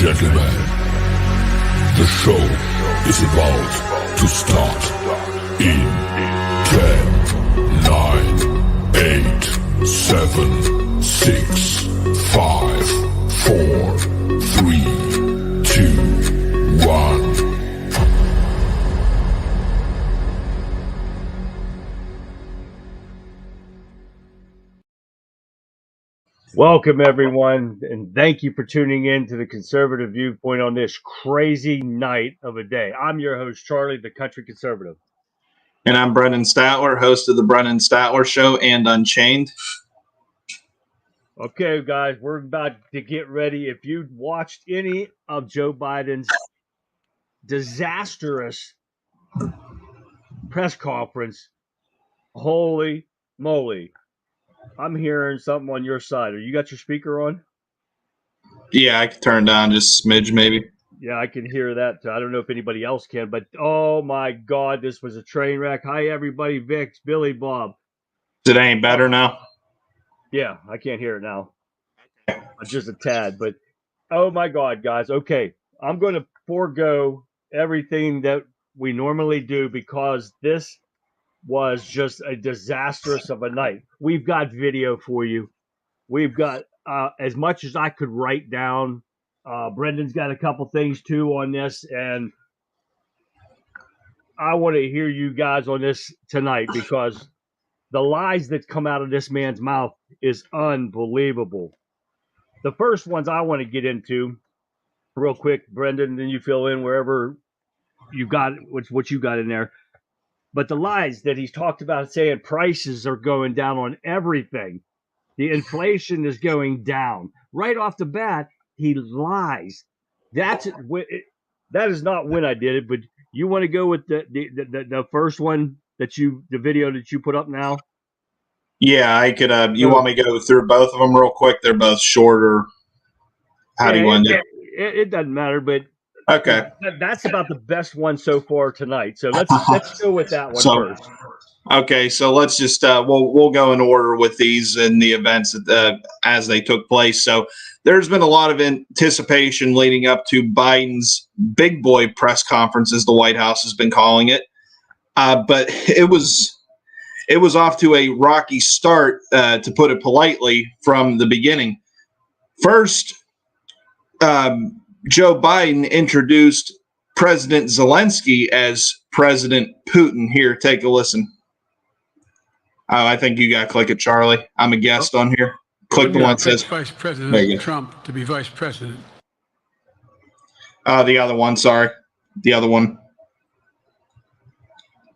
gentlemen, the show is about to start in 10, 9, 8, 7, 6, 5, 4, 3, 2, 1. Welcome, everyone, and thank you for tuning in to the Conservative Viewpoint on this crazy night of a day. I'm your host, Charlie, the Country Conservative. And I'm Brendan Statler, host of the Brendan Statler Show and Unchained. Okay, guys, we're about to get ready. If you watched any of Joe Biden's disastrous press conference, holy moly. I'm hearing something on your side. You got your speaker on? Yeah, I can turn down just a smidge, maybe. Yeah, I can hear that. I don't know if anybody else can, but oh my God, this was a train wreck. Hi, everybody. Vix, Billy, Bob. Is it any better now? Yeah, I can't hear it now. Just a tad, but oh my God, guys. Okay, I'm going to forego everything that we normally do because this was just a disastrous of a night. We've got video for you. We've got as much as I could write down. Brendan's got a couple things too on this, and I want to hear you guys on this tonight because the lies that come out of this man's mouth is unbelievable. The first ones I want to get into real quick, Brendan, then you fill in wherever you got what you got in there. But the lies that he's talked about saying prices are going down on everything. The inflation is going down. Right off the bat, he lies. That is not when I did it, but you want to go with the first one the video that you put up now? Yeah, I could. You want me to go through both of them real quick? They're both shorter. How do you want to do it? It doesn't matter, but okay. That's about the best one so far tonight. So let's go with that one first. Okay, so let's just we'll go in order with these and the events as they took place. So there's been a lot of anticipation leading up to Biden's big boy press conference, as the White House has been calling it. But it was off to a rocky start, to put it politely, from the beginning. First, Joe Biden introduced President Zelensky as President Putin. Here, take a listen. Oh, I think you got to click it, Charlie. I'm a guest on here. Click the one that says Vice President Trump to be Vice President. The other one, sorry. The other one.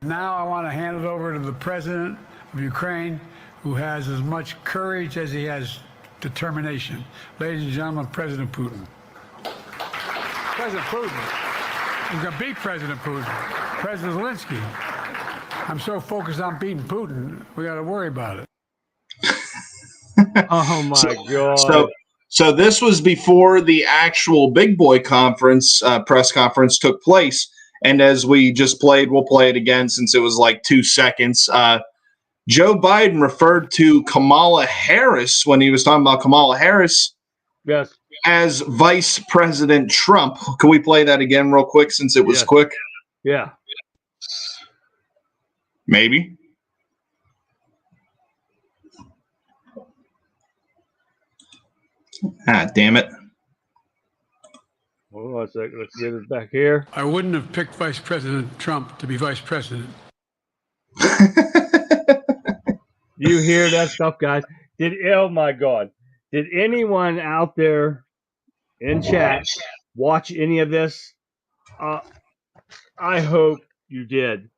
Now I want to hand it over to the President of Ukraine, who has as much courage as he has determination. Ladies and gentlemen, President Putin. President Putin. He's going to beat President Putin. President Zelensky. I'm so focused on beating Putin, we got to worry about it. Oh my God! So this was before the actual big boy conference, press conference took place. And as we just played, we'll play it again since it was like 2 seconds. Joe Biden referred to Kamala Harris when he was talking about Kamala Harris. Yes. As Vice President Trump. Can we play that again real quick since it was quick? Yeah. Maybe. Ah, damn it. Hold on a second. Let's get it back here. I wouldn't have picked Vice President Trump to be Vice President. You hear that stuff, guys? Oh my God. Did anyone out there in chat watch any of this? I hope you did,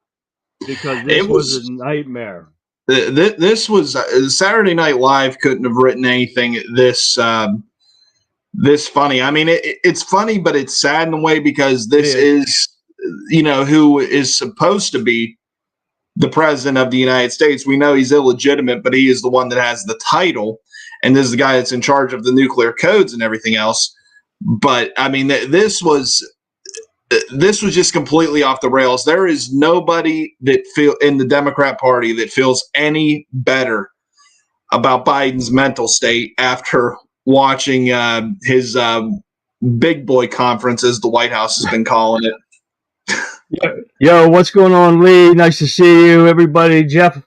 because this was a nightmare. This was Saturday Night Live couldn't have written anything this funny. I mean, it's funny, but it's sad in a way because this is, who is supposed to be the president of the United States. We know he's illegitimate, but he is the one that has the title, and this is the guy that's in charge of the nuclear codes and everything else. But I mean, this was just completely off the rails. There is nobody that in the Democrat Party that feels any better about Biden's mental state after watching his big boy conference, as the White House has been calling it. Yo, what's going on, Lee? Nice to see you, everybody. Jeff,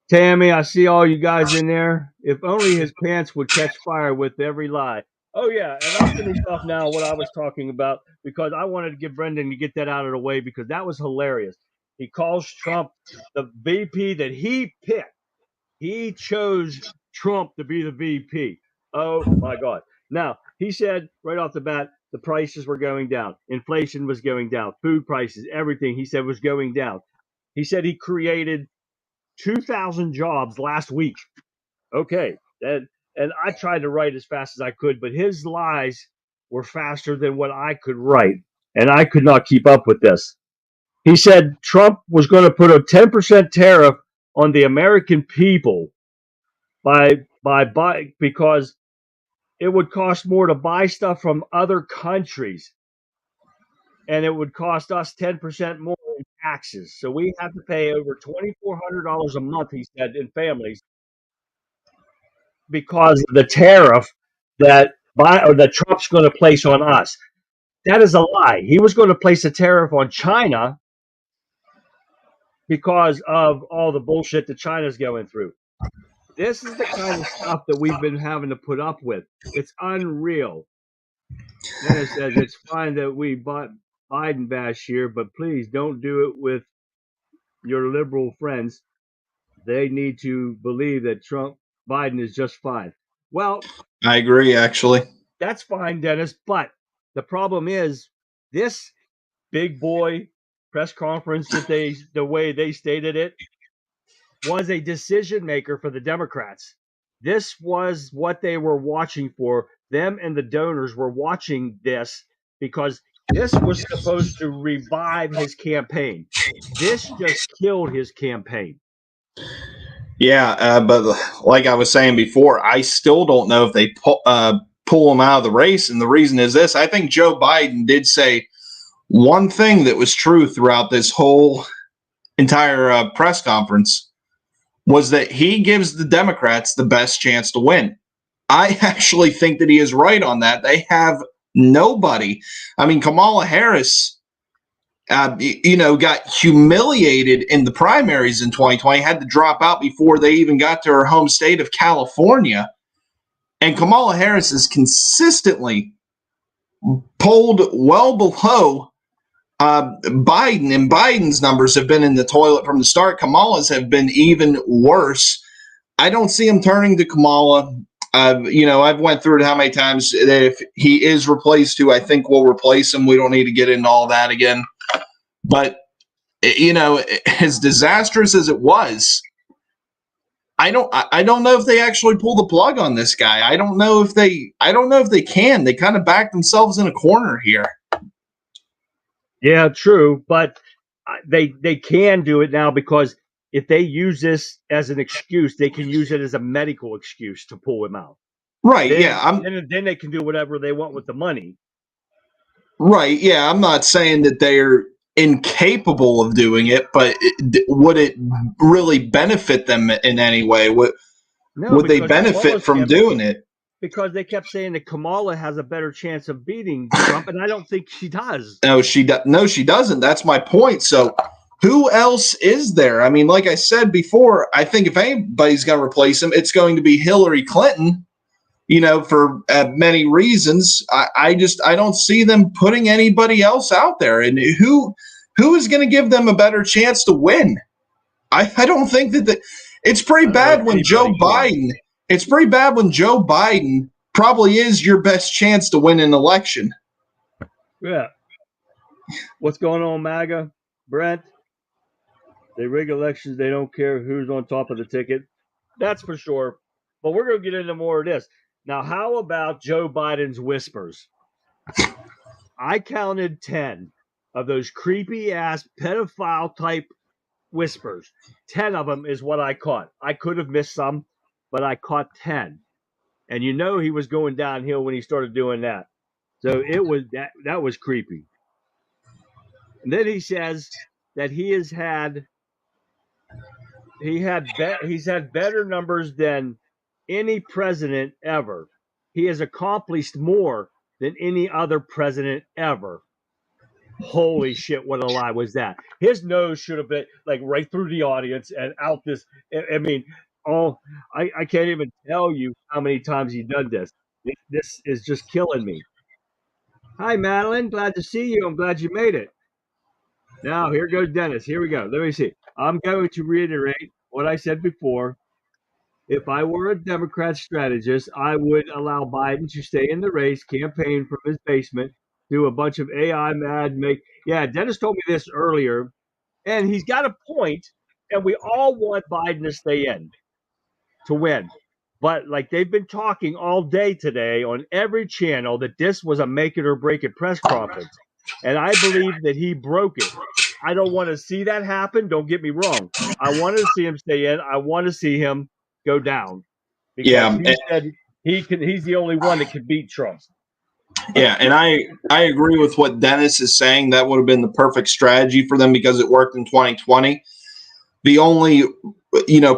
Tammy, I see all you guys in there. If only his pants would catch fire with every lie. Oh, yeah, and I'll finish off now what I was talking about because I wanted to get Brendan to get that out of the way because that was hilarious. He calls Trump the VP that he picked. He chose Trump to be the VP. Oh, my God. Now, he said right off the bat, the prices were going down. Inflation was going down. Food prices, everything he said was going down. He said he created 2,000 jobs last week. Okay. And I tried to write as fast as I could, but his lies were faster than what I could write. And I could not keep up with this. He said Trump was going to put a 10% tariff on the American people because it would cost more to buy stuff from other countries. And it would cost us 10% more in taxes. So we have to pay over $2,400 a month, he said, in families because of the tariff that Trump's going to place on us. That is a lie. He was going to place a tariff on China because of all the bullshit that China's going through. This is the kind of stuff that we've been having to put up with. It's unreal. Dennis says it's fine that we bought Biden bash here, but please don't do it with your liberal friends. They need to believe that Biden is just fine. Well, I agree, actually. that's fine, Dennis. But the problem is this big boy press conference the way they stated it was a decision maker for the Democrats. This was what they were watching for. Them and the donors were watching this because this was supposed to revive his campaign. This just killed his campaign. Yeah, but like I was saying before, I still don't know if they pull him out of the race. And the reason is this. I think Joe Biden did say one thing that was true throughout this whole entire press conference was that he gives the Democrats the best chance to win. I actually think that he is right on that. They have nobody. I mean, Kamala Harris, got humiliated in the primaries in 2020, had to drop out before they even got to her home state of California. And Kamala Harris is consistently polled well below Biden, and Biden's numbers have been in the toilet from the start. Kamala's have been even worse. I don't see him turning to Kamala. I've went through it how many times. If he is replaced, who I think will replace him, we don't need to get into all that again. But as disastrous as it was, I don't know if they actually pull the plug on this guy. I don't know if they can. They kind of back themselves in a corner here. Yeah, true, but they can do it now because if they use this as an excuse, they can use it as a medical excuse to pull him out. Right? Then they can do whatever they want with the money. Right? Yeah, I'm not saying that they're incapable of doing it, but would it really benefit them in any way? Would they benefit from doing it? Because they kept saying that Kamala has a better chance of beating Trump, and I don't think she does. No, she doesn't. That's my point. So who else is there? I mean, like I said before, I think if anybody's going to replace him, it's going to be Hillary Clinton, for many reasons. I don't see them putting anybody else out there. And who is going to give them a better chance to win? I don't think that it's pretty bad when Joe Biden – it's pretty bad when Joe Biden probably is your best chance to win an election. Yeah. What's going on, MAGA? Brent? They rig elections. They don't care who's on top of the ticket. That's for sure. But we're going to get into more of this. Now, how about Joe Biden's whispers? I counted 10 of those creepy-ass pedophile-type whispers. 10 of them is what I caught. I could have missed some, but I caught 10. And he was going downhill when he started doing that. So it was that was creepy. And then he says that he's had better numbers than any president ever. He has accomplished more than any other president ever. Holy shit, what a lie was that. His nose should have been like right through the audience and out this. I mean, I can't even tell you how many times he's done this. This is just killing me. Hi, Madeline. Glad to see you. I'm glad you made it. Now, here goes Dennis. Here we go. Let me see. I'm going to reiterate what I said before. If I were a Democrat strategist, I would allow Biden to stay in the race, campaign from his basement, do a bunch of AI mad make. Yeah, Dennis told me this earlier, and he's got a point, and we all want Biden to stay in to win. But like they've been talking all day today on every channel that this was a make it or break it press conference. And I believe that he broke it. I don't want to see that happen. Don't get me wrong. I want to see him stay in. I want to see him go down because he said he's the only one that can beat Trump. Yeah, and I agree with what Dennis is saying. That would have been the perfect strategy for them because it worked in 2020. The only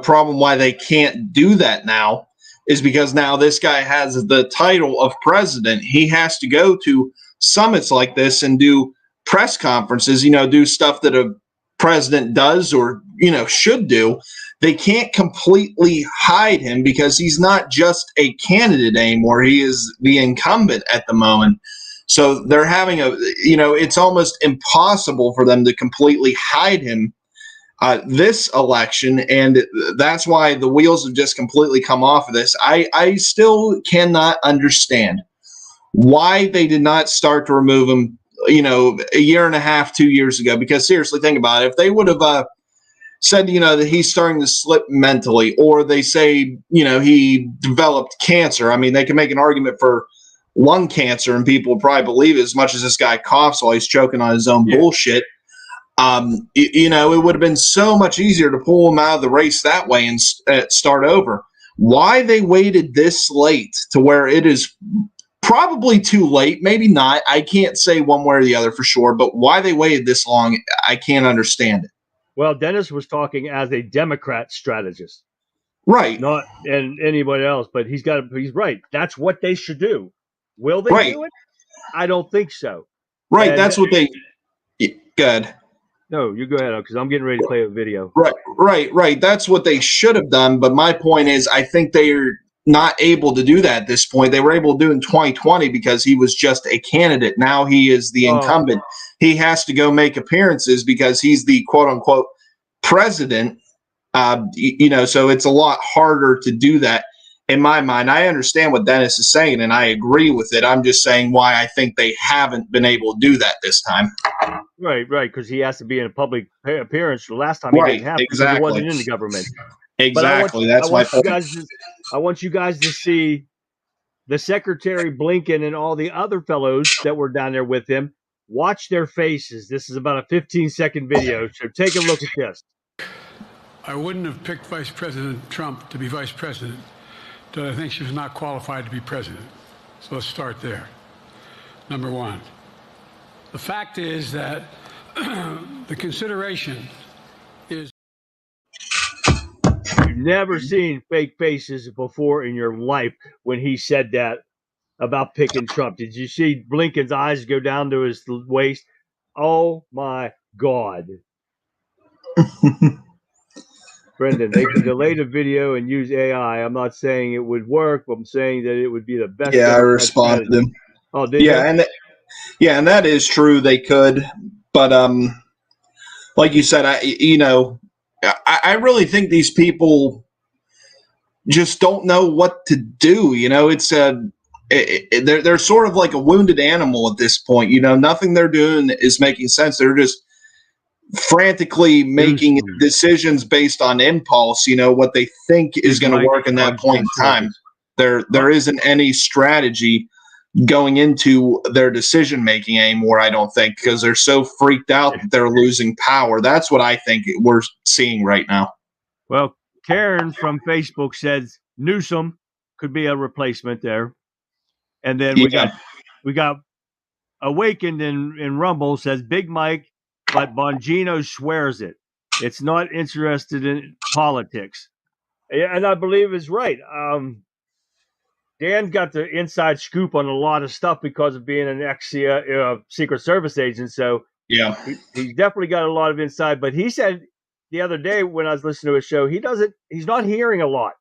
problem why they can't do that now is because now this guy has the title of president. He has to go to summits like this and do press conferences, do stuff that a president does or, should do. They can't completely hide him because he's not just a candidate anymore. He is the incumbent at the moment. So they're having it's almost impossible for them to completely hide him this election, and that's why the wheels have just completely come off of this. I still cannot understand why they did not start to remove him, a year and a half, 2 years ago. Because seriously, think about it. If they would have said, that he's starting to slip mentally, or they say, he developed cancer. I mean, they can make an argument for lung cancer, and people would probably believe it as much as this guy coughs while he's choking on his own bullshit. It would have been so much easier to pull him out of the race that way and start over. Why they waited this late to where it is probably too late, maybe not. I can't say one way or the other for sure, but why they waited this long, I can't understand it. Well, Dennis was talking as a Democrat strategist. Right. Not and anybody else, but he's right. That's what they should do. Will they do it? I don't think so. Right. And that's what they good. No, you go ahead, because I'm getting ready to play a video. Right. That's what they should have done. But my point is, I think they are not able to do that at this point. They were able to do it in 2020 because he was just a candidate. Now he is the incumbent. He has to go make appearances because he's the quote unquote president. So it's a lot harder to do that. In my mind, I understand what Dennis is saying, and I agree with it. I'm just saying why I think they haven't been able to do that this time. Right, because he has to be in a public appearance. The last time he didn't have because he wasn't in the government. Exactly. That's my point. I want you guys to see the Secretary Blinken and all the other fellows that were down there with him. Watch their faces. This is about a 15-second video, so take a look at this. I wouldn't have picked Vice President Trump to be vice president, but I think she was not qualified to be president. So let's start there. Number one. The fact is that the consideration is... You've never seen fake faces before in your life when he said that about picking Trump. Did you see Blinken's eyes go down to his waist? Oh, my God. Brendan, they can delay the video and use AI. I'm not saying it would work, but I'm saying that it would be the best. Yeah, I responded to them. Oh, did you? And that is true. They could, but like you said, I really think these people just don't know what to do. It's they're sort of like a wounded animal at this point. Nothing they're doing is making sense. They're just frantically making decisions based on impulse, what they think is going to work in that point in time. There isn't any strategy going into their decision making anymore, I don't think, because they're so freaked out that they're losing power. That's what I think we're seeing right now. Well, Karen from Facebook says Newsom could be a replacement there. And then we got Awakened in Rumble says Big Mike, but Bongino swears it. It's not interested in politics. And I believe it's right. Dan got the inside scoop on a lot of stuff because of being an Secret Service agent. So Yeah. he's definitely got a lot of inside. But he said the other day when I was listening to his show, he's not hearing a lot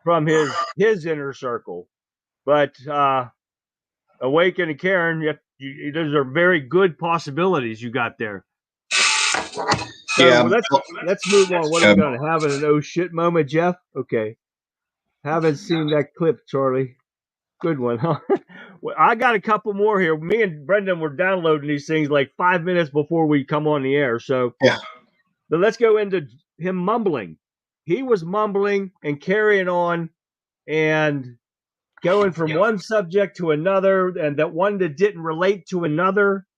from his inner circle. But Awaken and Karen, those are very good possibilities you got there. So Yeah. let's move on. What are we going to have an oh shit moment, Jeff? Okay. Haven't seen that clip, Charlie. Good one, huh? Well, I got a couple more here. Me and Brendan were downloading these things like 5 minutes before we come on the air. So yeah. But let's go into him mumbling. He was mumbling and carrying on and going from one subject to another, and that one that didn't relate to another.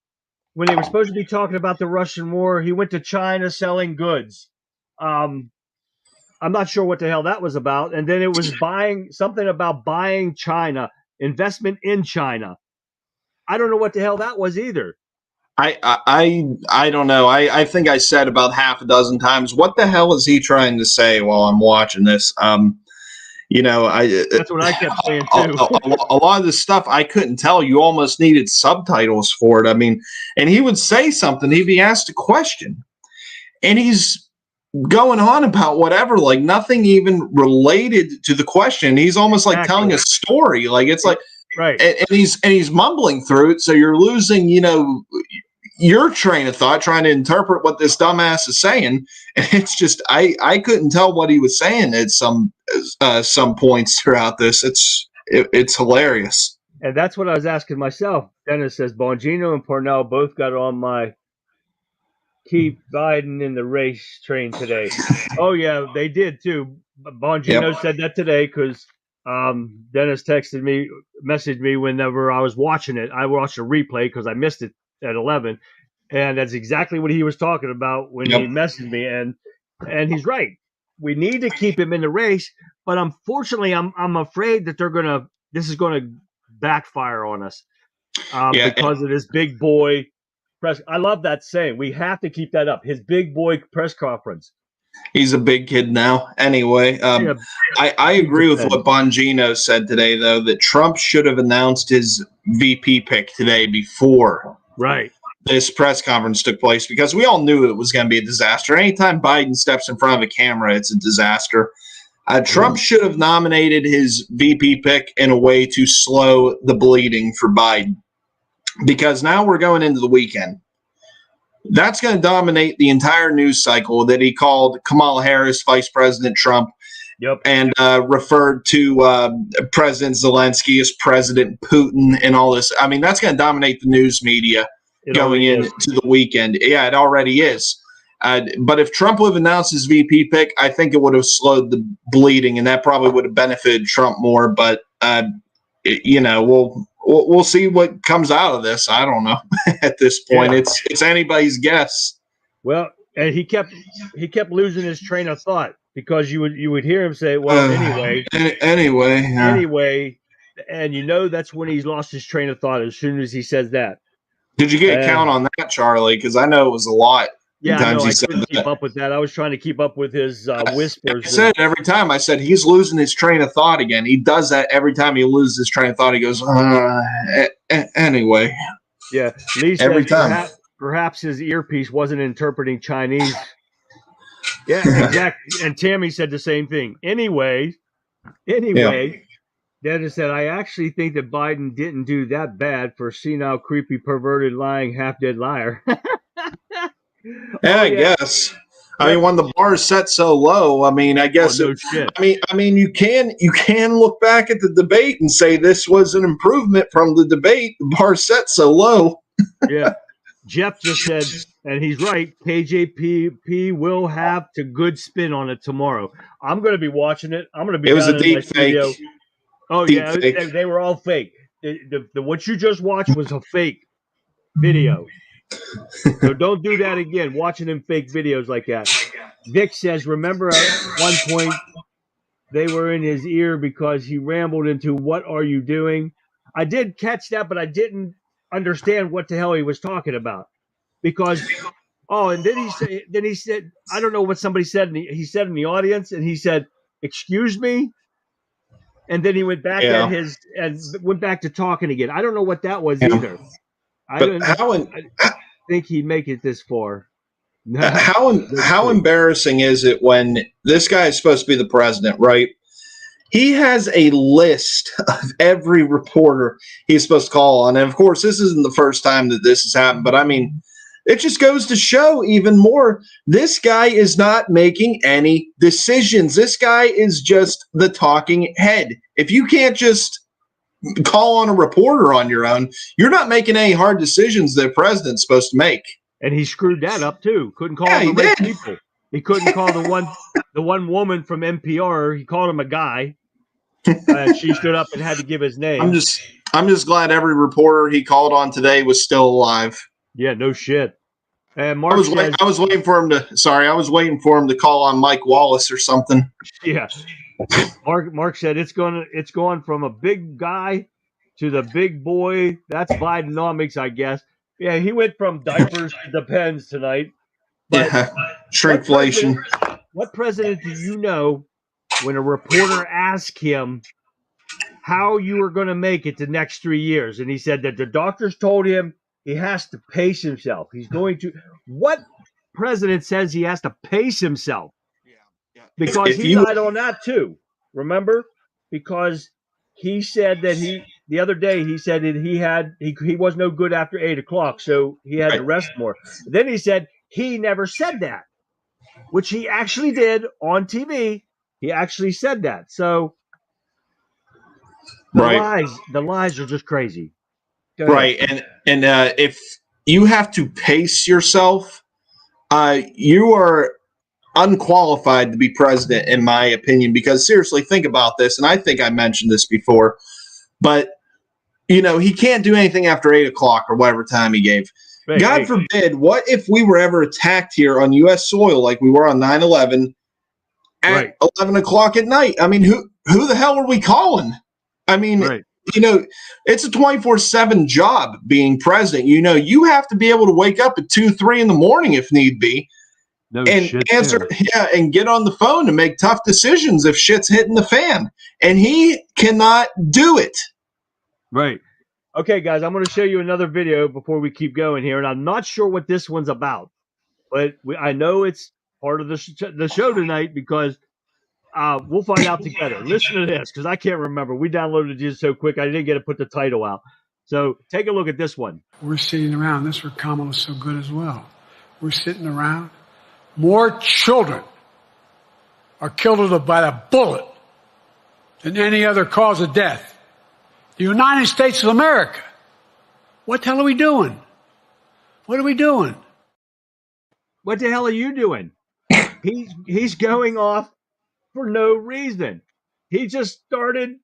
When they were supposed to be talking about the Russian war, he went to China selling goods. I'm not sure what the hell that was about. And then it was something about buying China, investment in China. I don't know what the hell that was either. I don't know. I think I said about half a dozen times, what the hell is he trying to say while I'm watching this? That's what I kept saying too. a lot of this stuff I couldn't tell. You almost needed subtitles for it. I mean, and he would say something, he'd be asked a question, and he's going on about whatever, like nothing even related to the question. He's almost like telling a story. Like it's like, right. And he's mumbling through it. So you're losing, your train of thought, trying to interpret what this dumbass is saying. And it's just, I couldn't tell what he was saying at some points throughout this. It's hilarious. And that's what I was asking myself. Dennis says Bongino and Parnell both got on my keep Biden in the race train today. Oh yeah, they did too. Bongino said that today because Dennis messaged me whenever I was watching it. I watched a replay because I missed it at 11, and that's exactly what he was talking about when he messaged me. And he's right. We need to keep him in the race, but unfortunately, I'm afraid that this is gonna backfire on us because of this big boy press. I love that saying. We have to keep that up. His big boy press conference. He's a big kid now. Anyway, I agree with what Bongino said today, though, that Trump should have announced his VP pick today before this press conference took place, because we all knew it was going to be a disaster. Anytime Biden steps in front of a camera, it's a disaster. Trump should have nominated his VP pick in a way to slow the bleeding for Biden, because now we're going into the weekend. That's going to dominate the entire news cycle that he called Kamala Harris Vice President Trump and referred to President Zelensky as President Putin and all this. I mean, that's going to dominate the news media going into the weekend. Yeah, it already is. But if Trump would have announced his VP pick, I think it would have slowed the bleeding, and that probably would have benefited Trump more. But, we'll see what comes out of this. I don't know. At this point, it's anybody's guess. Well, and he kept losing his train of thought, because you would hear him say, "Well, anyway," and that's when he's lost his train of thought as soon as he says that. Did you get a count on that, Charlie? Because I know it was a lot. Yeah, I couldn't keep up with that. I was trying to keep up with his whispers. I said it every time. I said he's losing his train of thought again. He does that every time he loses his train of thought. He goes, anyway. Yeah, Lee said every time. Perhaps his earpiece wasn't interpreting Chinese. Yeah, exactly. And Tammy said the same thing. Anyway, Dennis said, I actually think that Biden didn't do that bad for senile, creepy, perverted, lying, half-dead liar. I guess. I mean, when the bar is set so low, I mean, I guess. I mean, you can look back at the debate and say this was an improvement from the debate. The bar set so low. Yeah, Jeff just said, and he's right. KJP will have a good spin on it tomorrow. I'm going to be watching it. I'm going to be. It was a deep fake. Oh deep fake. They were all fake. The what you just watched was a fake video. So don't do that again, watching them fake videos like that. Vic says, remember at one point they were in his ear because he rambled into what are you doing? I did catch that, but I didn't understand what the hell he was talking about. Because and then he said, I don't know what somebody said, he said in the audience, and he said, excuse me? And then he went back Yeah. and went back to talking again. I don't know what that was Yeah. either. I But didn't think he'd make it this far. No, how embarrassing is it when this guy is supposed to be the president, right? He has a list of every reporter he's supposed to call on. And of course, this isn't the first time that this has happened, but I mean, it just goes to show even more. This guy is not making any decisions. This guy is just the talking head. If you can't just call on a reporter on your own, you're not making any hard decisions that a president's supposed to make. And he screwed that up too. Couldn't call Yeah, the he right did. people. He couldn't call the one woman from NPR. He called him a guy. She stood up and had to give his name. I'm just glad every reporter he called on today was still alive. Yeah, no shit. And Mark I was waiting for him to call on Mike Wallace or something. Yeah. Mark said it's going from a big guy to the big boy. That's Bidenomics, I guess. Yeah, he went from diapers to Depends tonight. But yeah, shrinkflation. What president do you know when a reporter asked him how you were going to make it the next 3 years? And he said that the doctors told him he has to pace himself. He's going to. What president says he has to pace himself? Because he lied on that too. Remember? Because he said that the other day he said that he was no good after 8 o'clock, so he had to rest more. Then he said he never said that, which he actually did on TV. He actually said that. So the lies are just crazy. Right. And if you have to pace yourself, you are unqualified to be president, in my opinion, because seriously, think about this. And I think I mentioned this before, but he can't do anything after 8 o'clock or whatever time he gave. God forbid, what if we were ever attacked here on U.S. soil like we were on 9/11 at 11 o'clock at night? I mean, who the hell are we calling? I mean, it's a 24/7 job being president. You have to be able to wake up at 2, 3 in the morning if need be. Answer, and get on the phone to make tough decisions if shit's hitting the fan. And he cannot do it. Right. Okay, guys, I'm going to show you another video before we keep going here, and I'm not sure what this one's about, but I know it's part of the show tonight because we'll find out together. Listen to this because I can't remember. We downloaded it so quick I didn't get to put the title out. So take a look at this one. We're sitting around. This is where Kamala's so good as well. We're sitting around. More children are killed by a bullet than any other cause of death. The United States of America. What the hell are we doing? What are we doing? What the hell are you doing? He's going off for no reason. He just started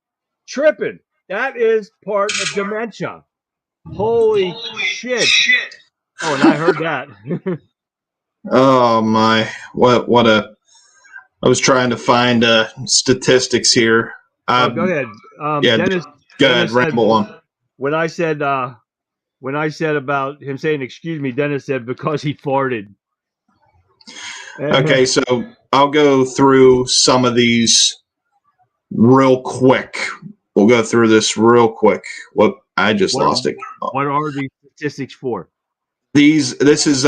tripping. That is part of dementia. Holy shit. Oh, and I heard that. Oh my! What a! I was trying to find statistics here. Go ahead. Dennis, go ahead. Ramble on. When I said about him saying "excuse me," Dennis said because he farted. Okay, so I'll go through some of these real quick. We'll go through this real quick. I just lost it. What are these statistics for? This is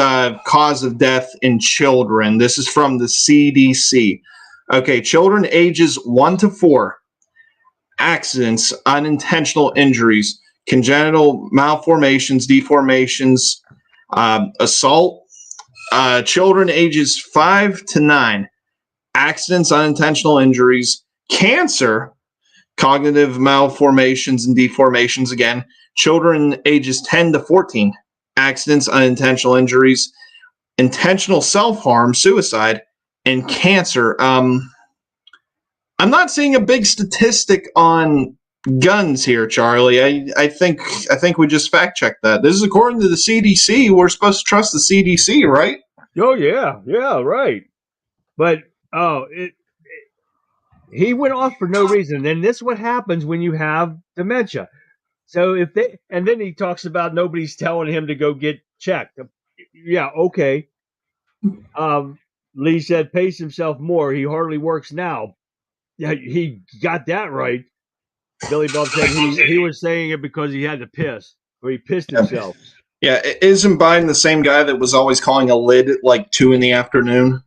cause of death in children. This is from the CDC. Okay, children ages 1 to 4, accidents, unintentional injuries, congenital malformations, deformations, assault. Children ages 5 to 9, accidents, unintentional injuries, cancer, cognitive malformations and deformations again. Children ages 10 to 14. Accidents, unintentional injuries, intentional self-harm, suicide, and cancer. I'm not seeing a big statistic on guns here, Charlie. I think we just fact-checked that. This is according to the CDC. We're supposed to trust the CDC, right? Oh, yeah, right. But, he went off for no reason. And this is what happens when you have dementia. So and then he talks about nobody's telling him to go get checked. Yeah, okay. Lee said pace himself more. He hardly works now. Yeah, he got that right. Billy Bob said he was saying it because he had to piss, or he pissed himself. Yeah, isn't Biden the same guy that was always calling a lid at like 2 p.m?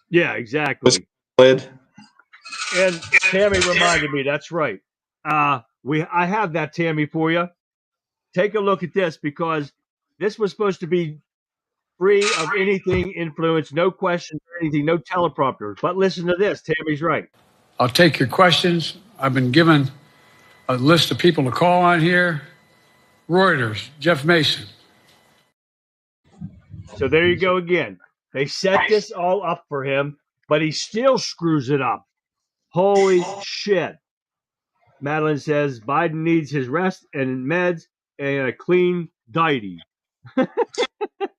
Yeah, exactly. Lid. And Tammy reminded me. That's right. I have that, Tammy, for you. Take a look at this, because this was supposed to be free of anything influence, no questions or anything, no teleprompters. But listen to this. Tammy's right. I'll take your questions. I've been given a list of people to call on here. Reuters, Jeff Mason. So there you go again. They set this all up for him, but he still screws it up. Holy shit. Madeline says Biden needs his rest and meds and a clean diety.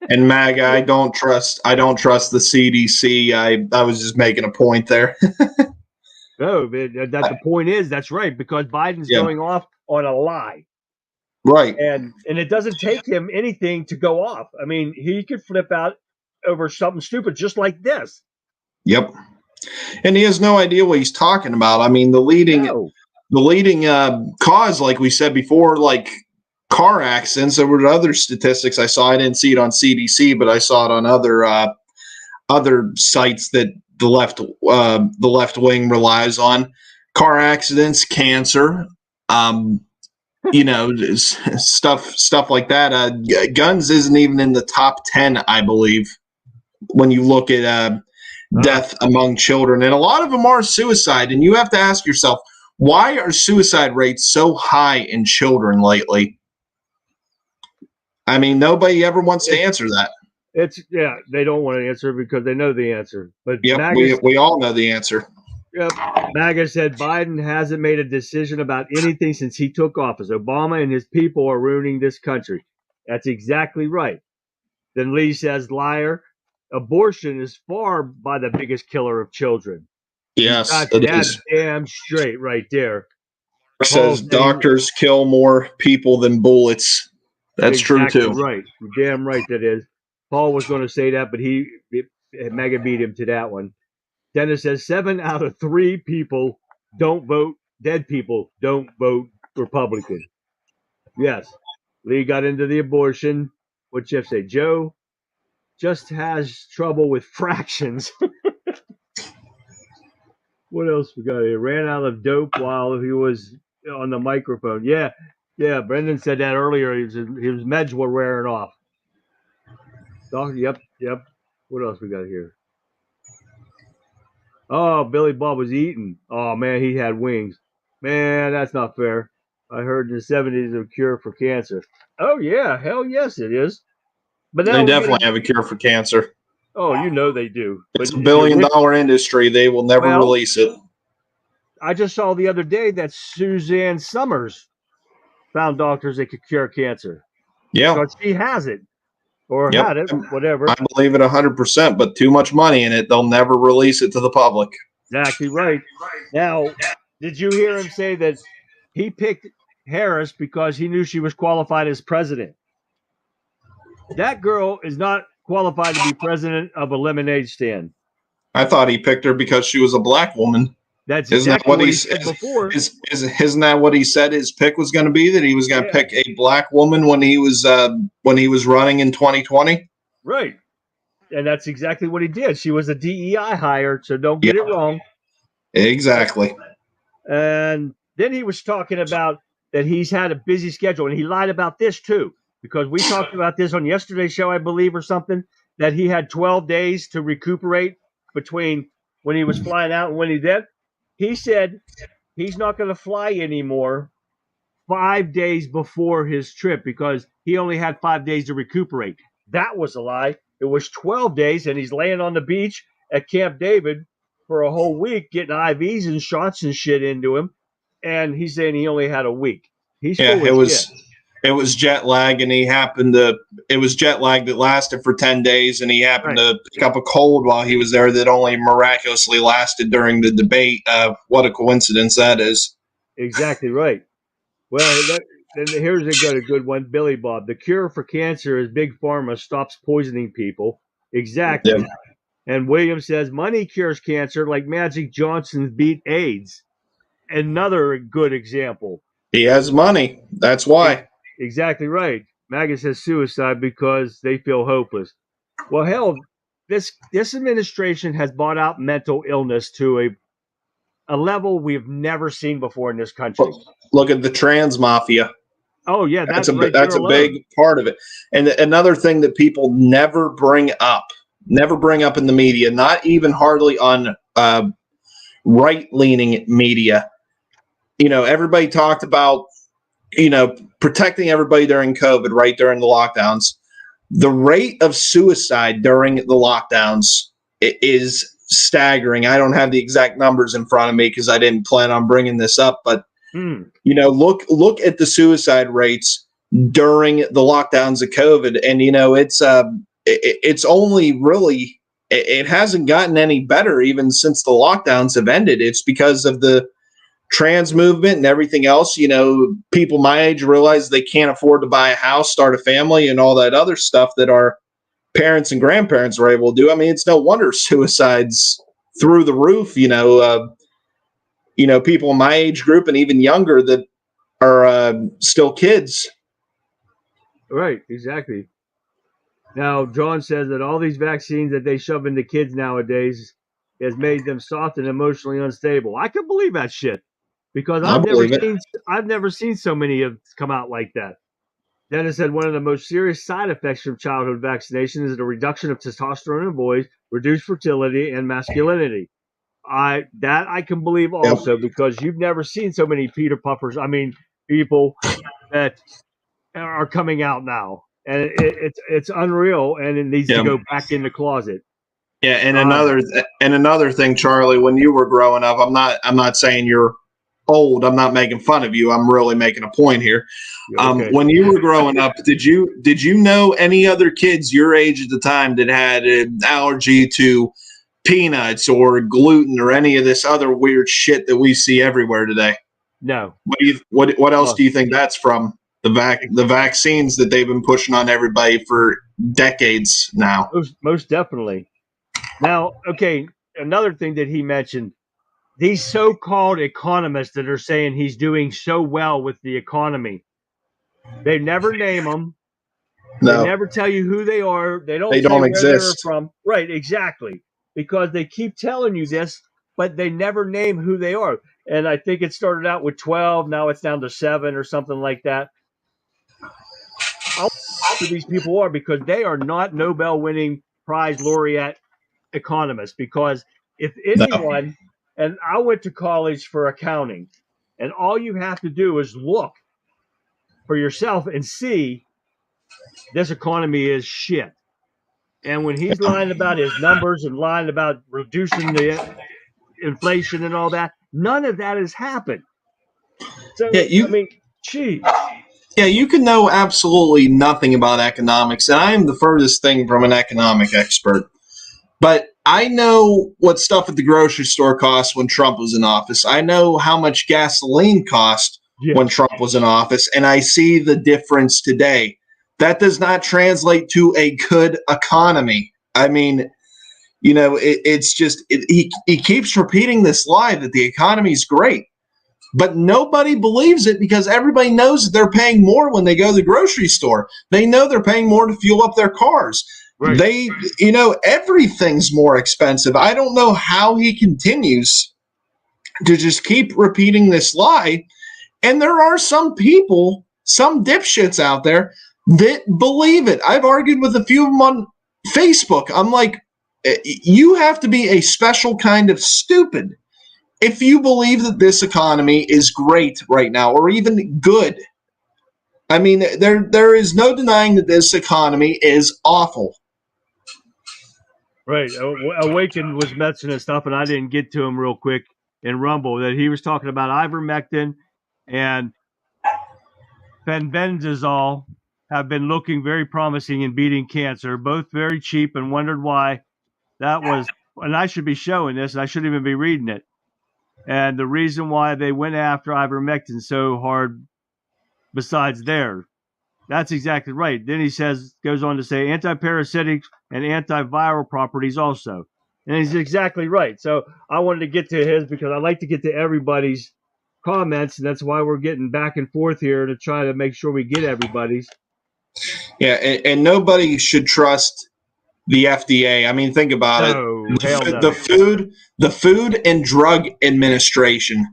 And MAGA, I don't trust the CDC. I was just making a point there. No, the point is, that's right, because Biden's going off on a lie. Right. And it doesn't take him anything to go off. I mean, he could flip out over something stupid just like this. Yep. And he has no idea what he's talking about. I mean, the leading cause, like we said before, like car accidents. There were other statistics I saw. I didn't see it on CDC, but I saw it on other sites that the left wing relies on. Car accidents, cancer, stuff like that. Guns isn't even in the top 10, I believe, when you look at death among children, and a lot of them are suicide. And you have to ask yourself, why are suicide rates so high in children lately? I mean, nobody ever wants to answer that. They don't want to answer because they know the answer. But we all know the answer. Yep. MAGA said Biden hasn't made a decision about anything since he took office. Obama and his people are ruining this country. That's exactly right. Then Lee says, liar, abortion is far by the biggest killer of children. Yes, that's damn straight right there. Says doctors kill more people than bullets. That's true too. Right. You're damn right that is. Paul was going to say that, but MAGA beat him to that one. Dennis says 7 out of 3 people don't vote. Dead people don't vote Republican. Yes. Lee got into the abortion. What'd Jeff say? Joe just has trouble with fractions. What else we got here? Ran out of dope while he was on the microphone. Yeah. Brendan said that earlier. His meds were wearing off. Yep. What else we got here? Oh, Billy Bob was eating. Oh, man, he had wings. Man, that's not fair. I heard in the 70s a cure for cancer. Oh, yeah. Hell yes, it is. But they definitely have a cure for cancer. Oh, you know they do. It's a $1 billion industry. They will never release it. I just saw the other day that Suzanne Summers found doctors that could cure cancer. Yeah. Because she has it. Or had it, whatever. I believe it 100%, but too much money in it. They'll never release it to the public. Exactly right. Now, did you hear him say that he picked Harris because he knew she was qualified as president? That girl is not qualified to be president of a lemonade stand. I thought he picked her because she was a black woman. That's exactly what he said before. Isn't that what he said his pick was going to be? That he was going to pick a black woman when he was running in 2020? Right. And that's exactly what he did. She was a DEI hire, so don't get it wrong. Exactly. And then he was talking about that he's had a busy schedule, and he lied about this too, because we talked about this on yesterday's show, I believe, or something, that he had 12 days to recuperate between when he was flying out and when he did. He said he's not going to fly anymore 5 days before his trip because he only had 5 days to recuperate. That was a lie. It was 12 days, and he's laying on the beach at Camp David for a whole week getting IVs and shots and shit into him, and he's saying he only had a week. It was jet lag, and it was jet lag that lasted for 10 days, and he happened to pick up a cold while he was there that only miraculously lasted during the debate. What a coincidence that is. Exactly right. Well, then here's a good one. Billy Bob. The cure for cancer is Big Pharma stops poisoning people. Exactly. Yeah. And William says money cures cancer like Magic Johnson beat AIDS. another good example. He has money. That's why. Exactly right. MAGA says suicide because they feel hopeless. Well, hell, this administration has brought out mental illness to a level we've never seen before in this country. Look at the trans mafia. Oh yeah, That's that's a big part of it. And another thing that people never bring up in the media, not even hardly on right-leaning media. You know, everybody talked about, you know, protecting everybody during COVID, right, during the lockdowns. The rate of suicide during the lockdowns is staggering. I don't have the exact numbers in front of me because I didn't plan on bringing this up, but you know, look at the suicide rates during the lockdowns of COVID, and you know, it's only really, it hasn't gotten any better even since the lockdowns have ended. It's because of the trans movement and everything else. You know, people my age realize they can't afford to buy a house, start a family, and all that other stuff that our parents and grandparents were able to do. I mean, it's no wonder suicides through the roof. You know, people in my age group and even younger that are still kids. Right, exactly. Now, John says that all these vaccines that they shove into kids nowadays has made them soft and emotionally unstable. I can believe that shit because I've never seen so many of come out like that. Dennis said one of the most serious side effects from childhood vaccination is the reduction of testosterone in boys, reduced fertility, and masculinity. I can believe also because you've never seen so many Peter Puffers. I mean, people that are coming out now, and it's unreal, and it needs to go back in the closet. Yeah, and another thing, Charlie, when you were growing up, I'm not saying you're old. I'm not making fun of you. I'm really making a point here. Okay. When you were growing up, did you know any other kids your age at the time that had an allergy to peanuts or gluten or any of this other weird shit that we see everywhere today? No. What else do you think that's from? The vaccines that they've been pushing on everybody for decades now. Most definitely. Now, okay, another thing that he mentioned, these so-called economists that are saying he's doing so well with the economy, they never name them. No. They never tell you who they are. They don't say don't where exist. they're from. Right, exactly. Because they keep telling you this, but they never name who they are. And I think it started out with 12. Now it's down to 7 or something like that. I'll who these people are because they are not Nobel-winning prize laureate economists. Because if anyone, and I went to college for accounting, and all you have to do is look for yourself and see this economy is shit. And when he's lying about his numbers and lying about reducing the inflation and all that, none of that has happened. So, I mean, geez. Yeah, you can know absolutely nothing about economics, and I am the furthest thing from an economic expert. But I know what stuff at the grocery store cost when Trump was in office. I know how much gasoline cost when Trump was in office, and I see the difference today. That does not translate to a good economy. I mean, you know, it's just he keeps repeating this lie that the economy is great. But nobody believes it because everybody knows that they're paying more when they go to the grocery store. They know they're paying more to fuel up their cars. Right. Everything's more expensive. I don't know how he continues to just keep repeating this lie. And there are some people, some dipshits out there that believe it. I've argued with a few of them on Facebook. I'm like, you have to be a special kind of stupid if you believe that this economy is great right now or even good. I mean, there is no denying that this economy is awful. Right. Awakened was mentioning stuff, and I didn't get to him real quick in Rumble, that he was talking about ivermectin and fenbendazole have been looking very promising in beating cancer, both very cheap, and wondered why that was. And I should be showing this, and I shouldn't even be reading it. And the reason why they went after ivermectin so hard, besides there, that's exactly right. Then he goes on to say antiparasitic and antiviral properties also. And he's exactly right. So I wanted to get to his because I like to get to everybody's comments, and that's why we're getting back and forth here to try to make sure we get everybody's. Yeah, and nobody should trust the FDA. I mean, think about it. Hell no. The Food and Drug Administration.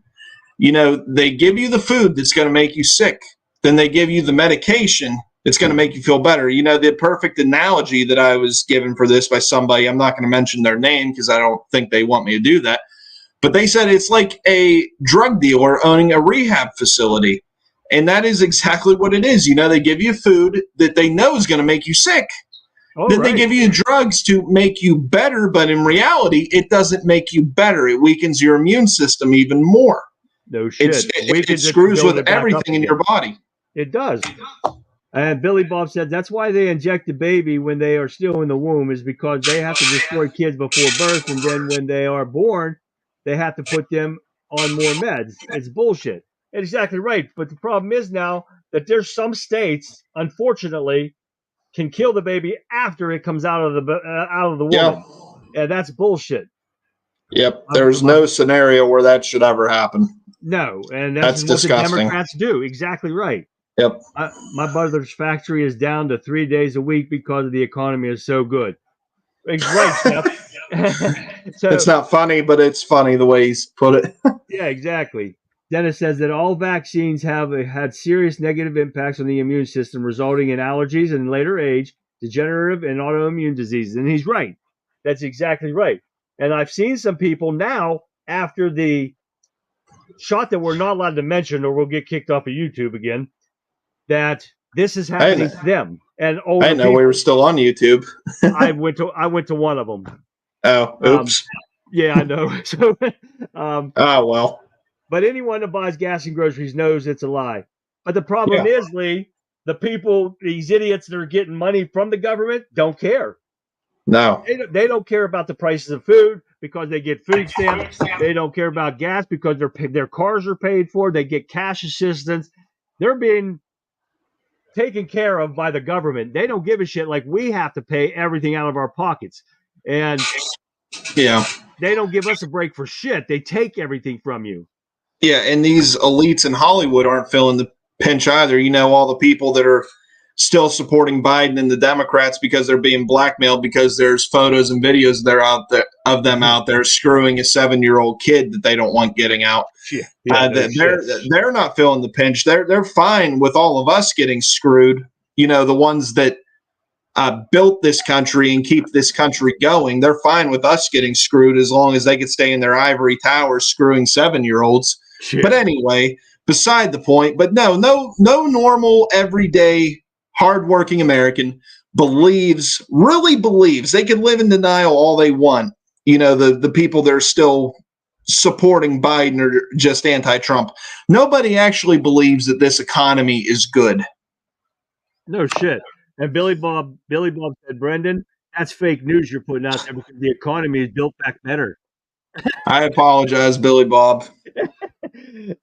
You know, they give you the food that's going to make you sick. Then they give you the medication that's going to make you feel better. You know, the perfect analogy that I was given for this by somebody, I'm not going to mention their name because I don't think they want me to do that. But they said it's like a drug dealer owning a rehab facility. And that is exactly what it is. You know, they give you food that they know is going to make you sick. Then they give you drugs to make you better, but in reality, it doesn't make you better. It weakens your immune system even more. No shit. It screws with everything in your body. It does. And Billy Bob said that's why they inject the baby when they are still in the womb, is because they have to destroy kids before birth, and then when they are born, they have to put them on more meds. It's bullshit. Exactly right. But the problem is now that there's some states, unfortunately, can kill the baby after it comes out of the woman. Yep. And that's bullshit. Yep. There's no scenario where that should ever happen. No, and that's what disgusting. The Democrats do. Exactly right. Yep. My brother's factory is down to 3 days a week because the economy is so good. Right, Steph. So, it's not funny, but it's funny the way he's put it. Yeah, exactly. Dennis says that all vaccines have had serious negative impacts on the immune system, resulting in allergies and later age, degenerative and autoimmune diseases. And he's right. That's exactly right. And I've seen some people now after the shot that we're not allowed to mention, or we'll get kicked off of YouTube again, that this is happening to them. And I didn't know we were still on YouTube. I went to one of them. Oh, oops. Yeah, I know. So, oh well. But anyone that buys gas and groceries knows it's a lie. But the problem is, Lee, the people, these idiots that are getting money from the government, don't care. No. They don't care about the prices of food because they get food stamps. They don't care about gas because their cars are paid for. They get cash assistance. They're being taken care of by the government. They don't give a shit. Like, we have to pay everything out of our pockets. And they don't give us a break for shit. They take everything from you. Yeah, and these elites in Hollywood aren't feeling the pinch either. You know, all the people that are still supporting Biden and the Democrats because they're being blackmailed because there's photos and videos of them out there screwing a 7-year-old kid that they don't want getting out. They're not feeling the pinch. They're fine with all of us getting screwed. You know, the ones that built this country and keep this country going, they're fine with us getting screwed as long as they could stay in their ivory towers screwing 7-year-olds. But anyway, beside the point. But no normal, everyday, hardworking American really believes they can live in denial all they want. You know, the people that are still supporting Biden are just anti-Trump. Nobody actually believes that this economy is good. No shit. And Billy Bob said, Brendan, that's fake news you're putting out there because the economy is built back better. I apologize, Billy Bob.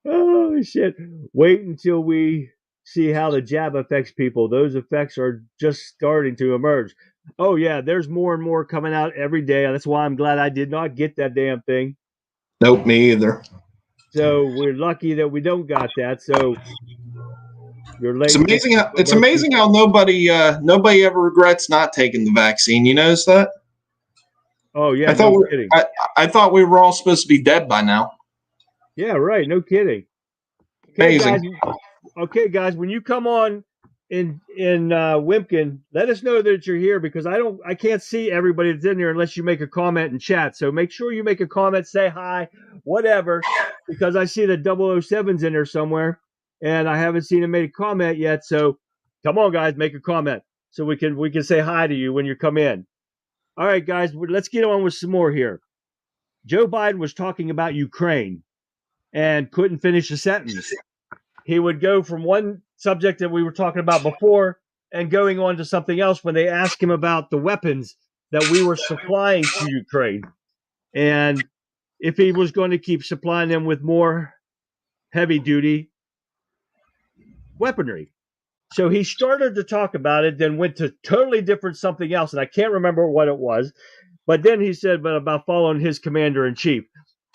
Oh, shit. Wait until we see how the jab affects people. Those effects are just starting to emerge. Oh, yeah, there's more and more coming out every day. That's why I'm glad I did not get that damn thing. Nope, me either. So we're lucky that we don't got that. So you're late. It's amazing how nobody ever regrets not taking the vaccine. You notice that? Oh, yeah. I thought we were all supposed to be dead by now. Yeah, right. No kidding. Amazing. Okay, guys, when you come on in Wimpkin, let us know that you're here because I can't see everybody that's in there unless you make a comment in chat. So make sure you make a comment, say hi, whatever, because I see the 007's in there somewhere and I haven't seen him make a comment yet. So come on, guys, make a comment so we can say hi to you when you come in. All right, guys, let's get on with some more here. Joe Biden was talking about Ukraine and couldn't finish a sentence. He would go from one subject that we were talking about before and going on to something else when they asked him about the weapons that we were supplying to Ukraine and if he was going to keep supplying them with more heavy-duty weaponry. So he started to talk about it, then went to totally different something else, and I can't remember what it was. But then he said about following his commander-in-chief.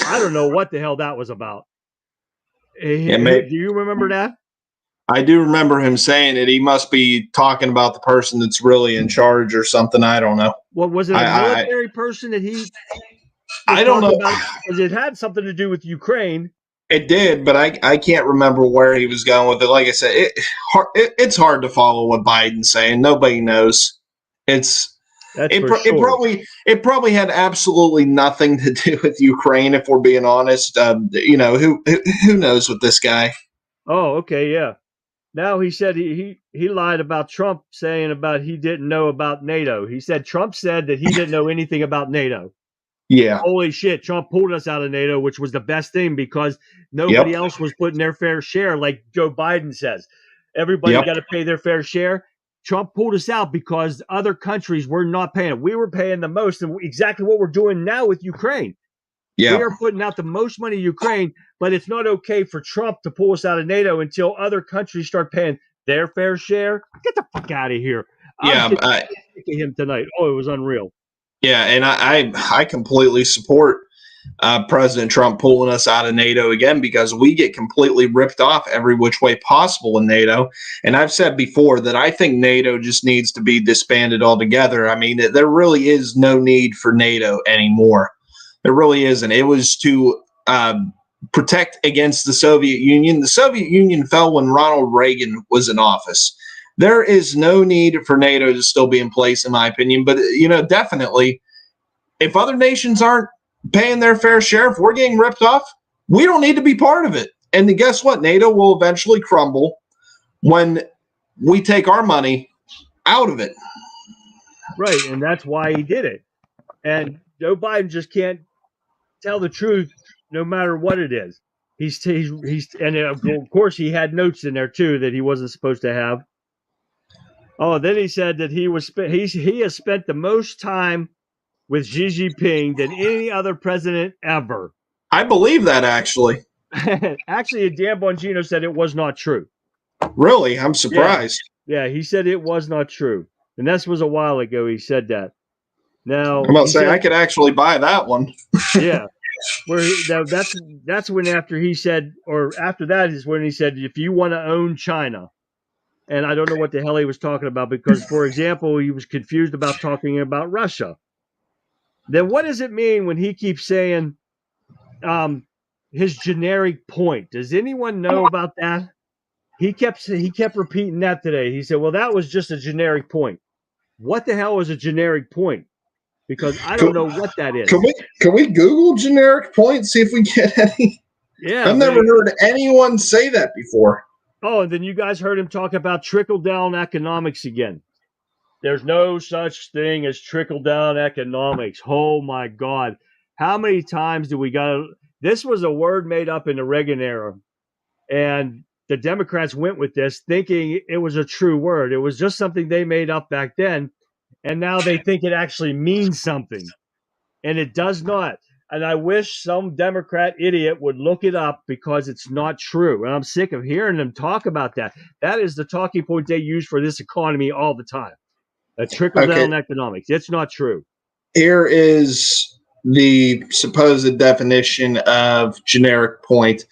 I don't know what the hell that was about. Do you remember that? I do remember him saying it. He must be talking about the person that's really in charge or something. I don't know. Well, was it a military person that he I don't know. about? Because it had something to do with Ukraine. It did, but I can't remember where he was going with it. Like I said, it's hard to follow what Biden's saying. Nobody knows. It probably had absolutely nothing to do with Ukraine. If we're being honest, who knows with this guy? Oh, okay, yeah. Now he said he lied about Trump saying about he didn't know about NATO. He said Trump said that he didn't know anything about NATO. Yeah. Holy shit, Trump pulled us out of NATO, which was the best thing because nobody else was putting their fair share, like Joe Biden says. Everybody got to pay their fair share. Trump pulled us out because other countries were not paying. We were paying the most, and exactly what we're doing now with Ukraine. Yeah. We are putting out the most money to Ukraine, but it's not okay for Trump to pull us out of NATO until other countries start paying their fair share. Get the fuck out of here. Yeah. I'm sick of him tonight. Oh, it was unreal. Yeah, and I completely support President Trump pulling us out of NATO again because we get completely ripped off every which way possible in NATO. And I've said before that I think NATO just needs to be disbanded altogether. I mean, there really is no need for NATO anymore. There really isn't. It was to protect against the Soviet Union. The Soviet Union fell when Ronald Reagan was in office. There is no need for NATO to still be in place, in my opinion. But, definitely, if other nations aren't paying their fair share, if we're getting ripped off, we don't need to be part of it. And guess what? NATO will eventually crumble when we take our money out of it. Right, and that's why he did it. And Joe Biden just can't tell the truth no matter what it is. And of course he had notes in there too that he wasn't supposed to have. Oh, then he said that he has spent the most time with Xi Jinping than any other president ever. I believe that, actually. Actually, Dan Bongino said it was not true. Really? I'm surprised. Yeah, he said it was not true. And this was a while ago he said that. Now, I'm about to say, I could actually buy that one. Yeah. That's when after that is when he said, if you want to own China. And I don't know what the hell he was talking about because, for example, he was confused about talking about Russia. Then what does it mean when he keeps saying his generic point? Does anyone know about that? He kept repeating that today. He said, well, that was just a generic point. What the hell is a generic point? Because I don't know what that is. Can we Google generic point, see if we get any? Yeah. I've never heard anyone say that before. Oh, and then you guys heard him talk about trickle-down economics again. There's no such thing as trickle-down economics. Oh, my God. How many times do we got this was a word made up in the Reagan era, and the Democrats went with this thinking it was a true word. It was just something they made up back then, and now they think it actually means something, and it does not. And I wish some Democrat idiot would look it up because it's not true. And I'm sick of hearing them talk about that. That is the talking point they use for this economy all the time. A trickle-down economics. It's not true. Here is the supposed definition of generic point.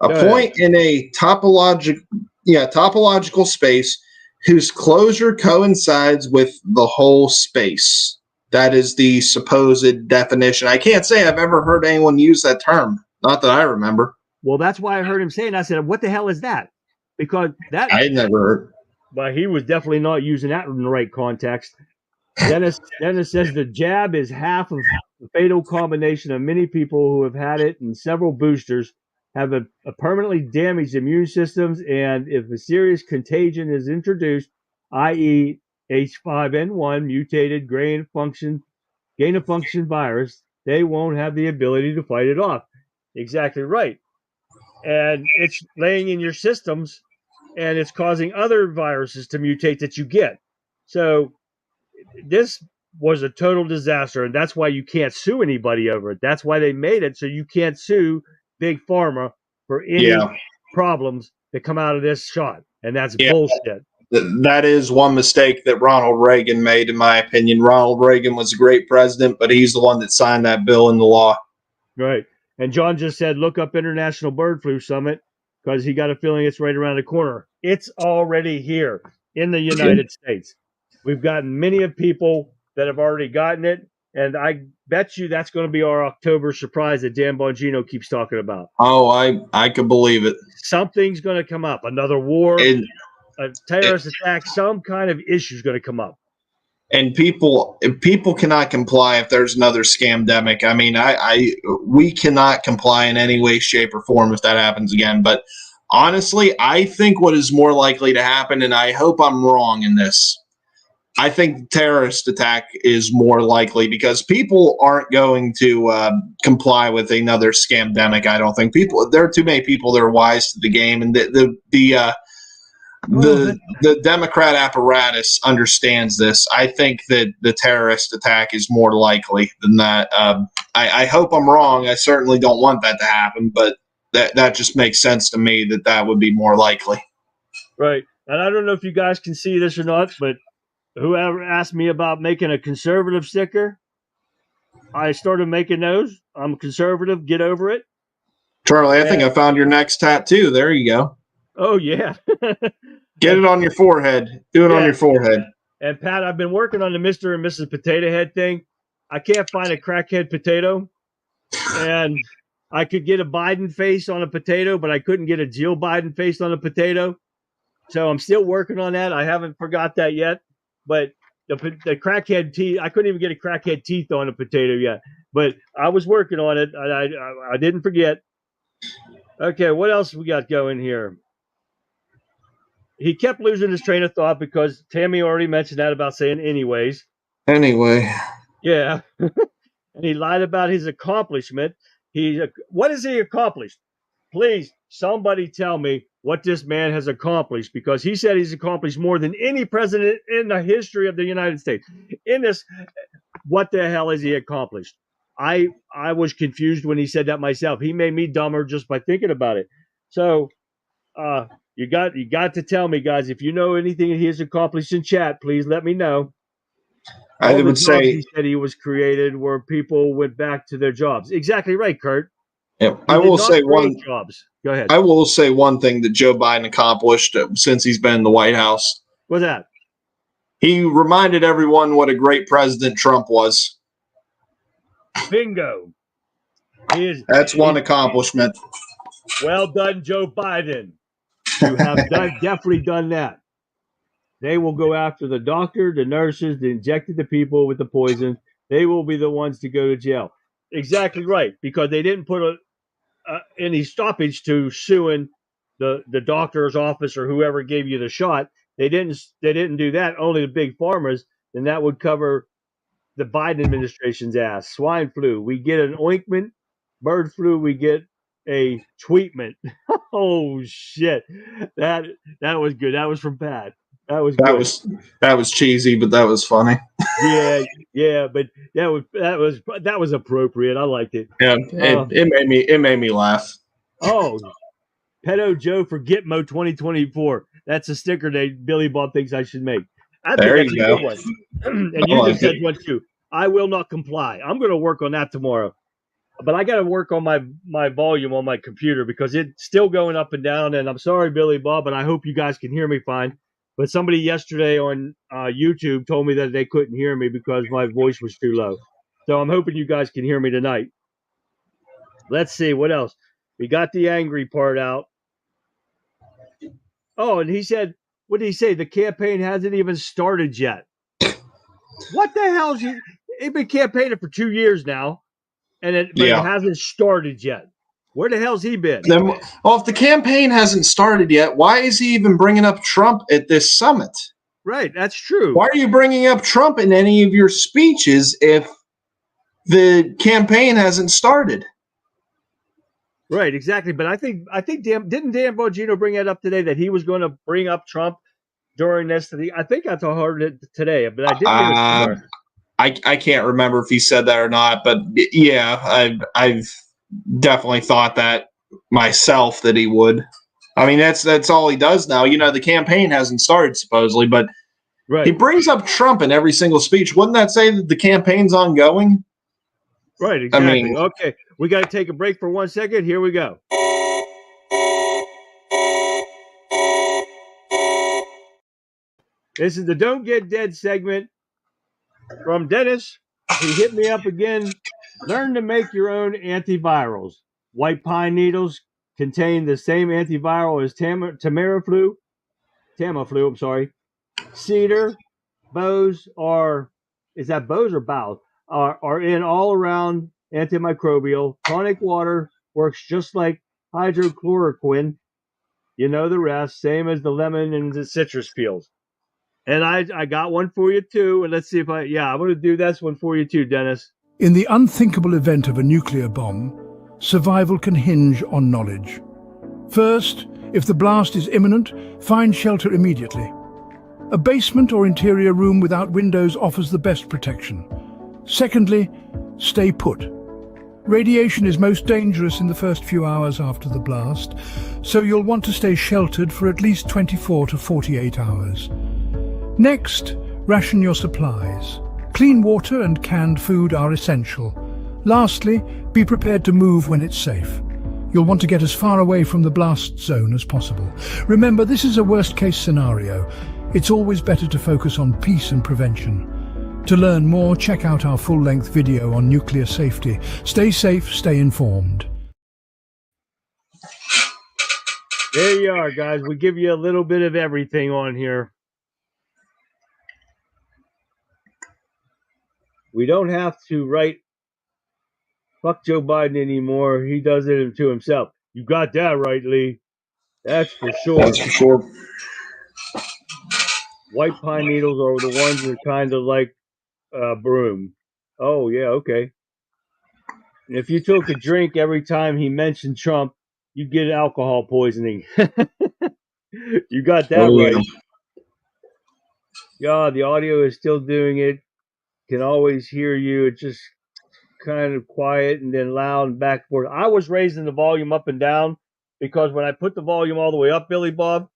A point in a topological space whose closure coincides with the whole space. That is the supposed definition. I can't say I've ever heard anyone use that term. Not that I remember. Well, that's why I heard him saying. I said, "What the hell is that?" Because that I never heard. But he was definitely not using that in the right context. Dennis says the jab is half of the fatal combination of many people who have had it, and several boosters have a permanently damaged immune systems. And if a serious contagion is introduced, i.e., H5N1 mutated gain of function virus, they won't have the ability to fight it off. Exactly right. And it's laying in your systems, and it's causing other viruses to mutate that you get. So this was a total disaster, and that's why you can't sue anybody over it. That's why they made it so you can't sue Big Pharma for any problems that come out of this shot. And that's bullshit. That is one mistake that Ronald Reagan made, in my opinion. Ronald Reagan was a great president, but he's the one that signed that bill into law. Right. And John just said, look up International Bird Flu Summit. because he got a feeling it's right around the corner. It's already here in the United States. We've gotten many of people that have already gotten it, and I bet you that's going to be our October surprise that Dan Bongino keeps talking about. Oh, I could believe it. Something's going to come up. Another war, a terrorist attack, some kind of issue is going to come up. And people cannot comply if there's another scamdemic. I mean, we cannot comply in any way, shape, or form if that happens again. But honestly, I think what is more likely to happen, and I hope I'm wrong in this, I think terrorist attack is more likely because people aren't going to comply with another scamdemic. I don't think there are too many people that are wise to the game, and the Democrat apparatus understands this. I think that the terrorist attack is more likely than that. I hope I'm wrong. I certainly don't want that to happen, but that just makes sense to me that would be more likely. Right. And I don't know if you guys can see this or not, but whoever asked me about making a conservative sticker, I started making those. I'm conservative. Get over it. Charlie, I think I found your next tattoo. There you go. Oh, yeah. Get it on your forehead. Do it on your forehead. And Pat, I've been working on the Mr. and Mrs. Potato Head thing. I can't find a crackhead potato. And I could get a Biden face on a potato, but I couldn't get a Jill Biden face on a potato. So I'm still working on that. I haven't forgot that yet. But the crackhead teeth, I couldn't even get a crackhead teeth on a potato yet. But I was working on it. I didn't forget. Okay, what else we got going here? He kept losing his train of thought because Tammy already mentioned that about saying anyways. Anyway. Yeah. And he lied about his accomplishment. What has he accomplished? Please, somebody tell me what this man has accomplished, because he said he's accomplished more than any president in the history of the United States. In this, what the hell has he accomplished? I was confused when he said that myself. He made me dumber just by thinking about it. So you got to tell me, guys, if you know anything he has accomplished in chat, please let me know. I would say he said he was created where people went back to their jobs. Exactly right, Kurt. Yeah, I will say one. Jobs. Go ahead. I will say one thing that Joe Biden accomplished since he's been in the White House. What's that? He reminded everyone what a great president Trump was. Bingo. That's one accomplishment. Well done, Joe Biden. You have definitely done that. They will go after the doctor, the nurses, that injected the people with the poison. They will be the ones to go to jail. Exactly right, because they didn't put any stoppage to suing the doctor's office or whoever gave you the shot. They didn't do that. Only the big pharmas, and that would cover the Biden administration's ass. Swine flu, we get an ointment. Bird flu, we get a treatment. Oh shit, that was good. That was from Pat. That was cheesy, but that was funny. yeah, but that was appropriate. I liked it. Yeah, it made me laugh. Oh, Pedo Joe for Gitmo 2024. That's a sticker that Billy Bob thinks I should make. There you go. Good one. And you just said one too. I will not comply. I'm going to work on that tomorrow. But I got to work on my volume on my computer because it's still going up and down. And I'm sorry, Billy Bob, but I hope you guys can hear me fine. But somebody yesterday on YouTube told me that they couldn't hear me because my voice was too low. So I'm hoping you guys can hear me tonight. Let's see. What else? We got the angry part out. Oh, and he said, what did he say? The campaign hasn't even started yet. What the hell is he? He's been campaigning for 2 years now. But it hasn't started yet. Where the hell's he been? If the campaign hasn't started yet, why is he even bringing up Trump at this summit? Right, that's true. Why are you bringing up Trump in any of your speeches if the campaign hasn't started? Right, exactly. But I think didn't Dan Bongino bring that up today that he was going to bring up Trump during this? I think I heard it today, but I didn't hear it somewhere. I can't remember if he said that or not, but yeah, I've definitely thought that myself that he would. I mean, that's all he does now. You know, the campaign hasn't started supposedly, but he brings up Trump in every single speech. Wouldn't that say that the campaign's ongoing? Right, exactly. Okay, we got to take a break for 1 second. Here we go. This is the Don't Get Dead segment from Dennis. He hit me up again. Learn to make your own antivirals. White pine needles contain the same antiviral as Tamiflu. I'm sorry. Cedar, boughs is that boughs or boughs? Are in all around antimicrobial. Tonic water works just like hydrochloroquine. You know the rest, same as the lemon and the citrus peels. And I got one for you too. And let's see if I'm going to do this one for you too, Dennis. In the unthinkable event of a nuclear bomb, survival can hinge on knowledge. First, if the blast is imminent, find shelter immediately. A basement or interior room without windows offers the best protection. Secondly, stay put. Radiation is most dangerous in the first few hours after the blast, so you'll want to stay sheltered for at least 24 to 48 hours. Next, ration your supplies. Clean water and canned food are essential. Lastly, be prepared to move when it's safe. You'll want to get as far away from the blast zone as possible. Remember, this is a worst-case scenario. It's always better to focus on peace and prevention. To learn more, check out our full-length video on nuclear safety. Stay safe, stay informed. There you are, guys. We give you a little bit of everything on here. We don't have to write fuck Joe Biden anymore. He does it to himself. You got that right, Lee. That's for sure. That's for sure. White pine needles are the ones that are kind of like broom. Oh, yeah, okay. And if you took a drink every time he mentioned Trump, you'd get alcohol poisoning. You got that right. Yeah, the audio is still doing it. Can always hear you. It's just kind of quiet and then loud and back and forth. I was raising the volume up and down because when I put the volume all the way up, Billy Bob,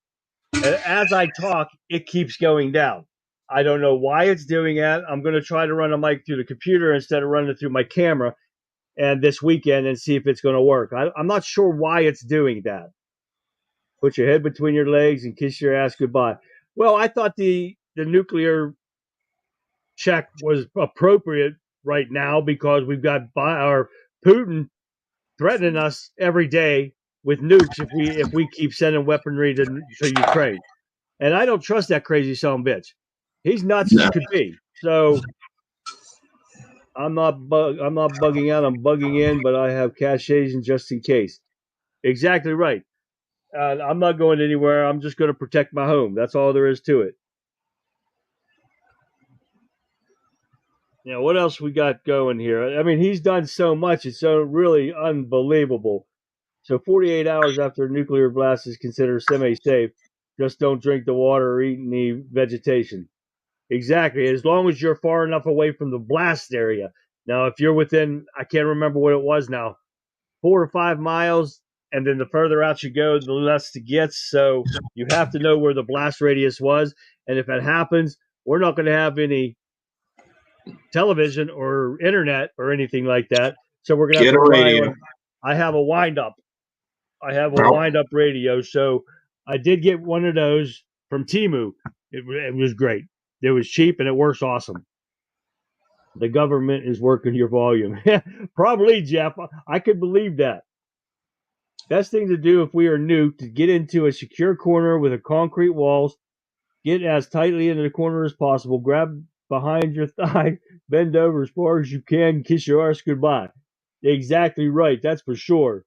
and as I talk, it keeps going down. I don't know why it's doing that. I'm going to try to run a mic through the computer instead of running it through my camera and this weekend and see if it's going to work. I'm not sure why it's doing that. Put your head between your legs and kiss your ass goodbye. Well, I thought the nuclear check was appropriate right now because we've got our Putin threatening us every day with nukes if we keep sending weaponry to Ukraine. And I don't trust that crazy son of a bitch. He's nuts as could be. So I'm not bugging out. I'm bugging in, but I have caches in just in case. Exactly right. I'm not going anywhere. I'm just going to protect my home. That's all there is to it. What else we got going here? I mean, he's done so much. It's so really unbelievable. So 48 hours after a nuclear blast is considered semi-safe. Just don't drink the water or eat any vegetation. Exactly. As long as you're far enough away from the blast area. Now, if you're within, I can't remember what it was now, 4 or 5 miles, and then the further out you go, the less it gets. So you have to know where the blast radius was. And if it happens, we're not going to have any television or internet or anything like that. So we're going to have to rely on, I have a wind-up. I have a wind-up radio. So I did get one of those from Temu. It was great. It was cheap and it works awesome. The government is working your volume. Probably, Jeff. I could believe that. Best thing to do if we are nuked to get into a secure corner with a concrete walls, get as tightly into the corner as possible, grab behind your thigh, bend over as far as you can, kiss your arse goodbye. Exactly right. That's for sure.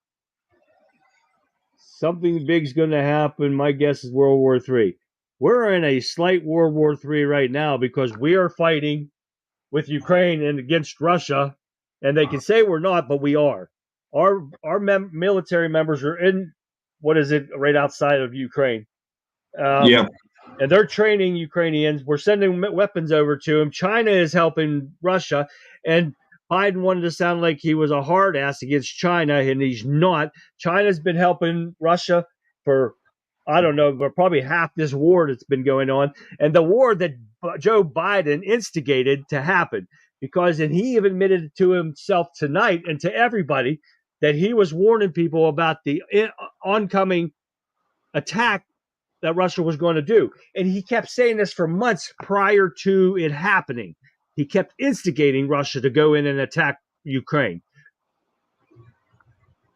Something big's going to happen. My guess is World War III. We're in a slight World War III right now because we are fighting with Ukraine and against Russia, and they can say we're not, but we are. Our military members are in, right outside of Ukraine. And they're training Ukrainians. We're sending weapons over to them. China is helping Russia, and Biden wanted to sound like he was a hard ass against China, and he's not. China's been helping Russia for, I don't know, but probably half this war that's been going on, and the war that Joe Biden instigated to happen, because, and he even admitted it to himself tonight and to everybody, that he was warning people about the oncoming attack that Russia was going to do. And he kept saying this for months prior to it happening. He kept instigating Russia to go in and attack Ukraine.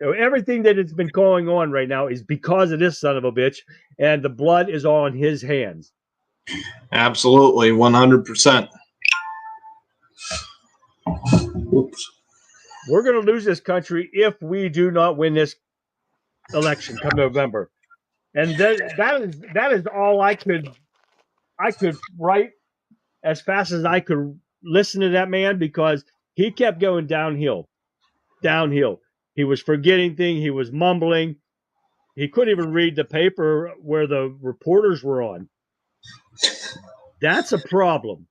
So everything that has been going on right now is because of this son of a bitch, and the blood is on his hands. Absolutely, 100%. Oops. We're going to lose this country if we do not win this election come November. And that is all I could write as fast as I could listen to that man, because he kept going downhill. He was forgetting things. He was mumbling. He couldn't even read the paper where the reporters were on. That's a problem.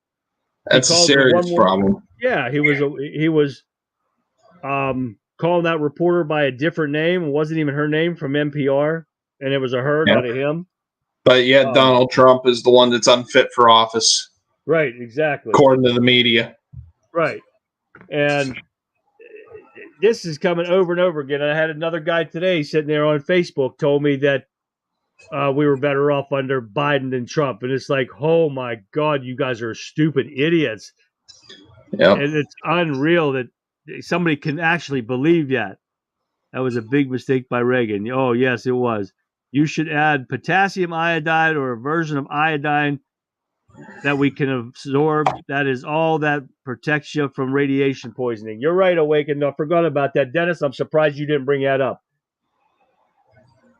That's a serious problem. Yeah, he was calling that reporter by a different name. It wasn't even her name, from NPR, and it was a her, not a him. But yet Donald Trump is the one that's unfit for office. Right, exactly. According to the media. Right. And this is coming over and over again. I had another guy today sitting there on Facebook told me that we were better off under Biden than Trump. And it's like, oh my God, you guys are stupid idiots. Yep. And it's unreal that somebody can actually believe that. That was a big mistake by Reagan. Oh, yes, it was. You should add potassium iodide or a version of iodine that we can absorb. That is all that protects you from radiation poisoning. You're right, Awakened. I forgot about that. Dennis, I'm surprised you didn't bring that up.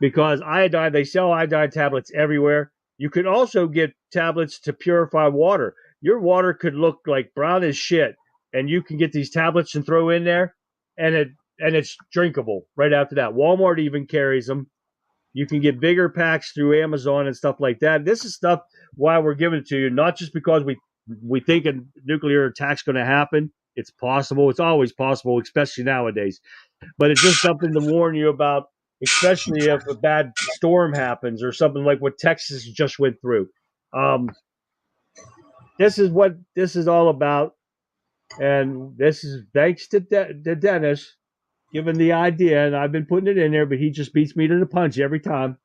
Because iodine, they sell iodine tablets everywhere. You can also get tablets to purify water. Your water could look like brown as shit, and you can get these tablets and throw in there, and it's drinkable right after that. Walmart even carries them. You can get bigger packs through Amazon and stuff like that. This is stuff why we're giving it to you, not just because we think a nuclear attack's going to happen. It's possible. It's always possible, especially nowadays. But it's just something to warn you about, especially if a bad storm happens or something like what Texas just went through. This is what this is all about. And this is thanks to Dennis giving the idea, and I've been putting it in there, but he just beats me to the punch every time.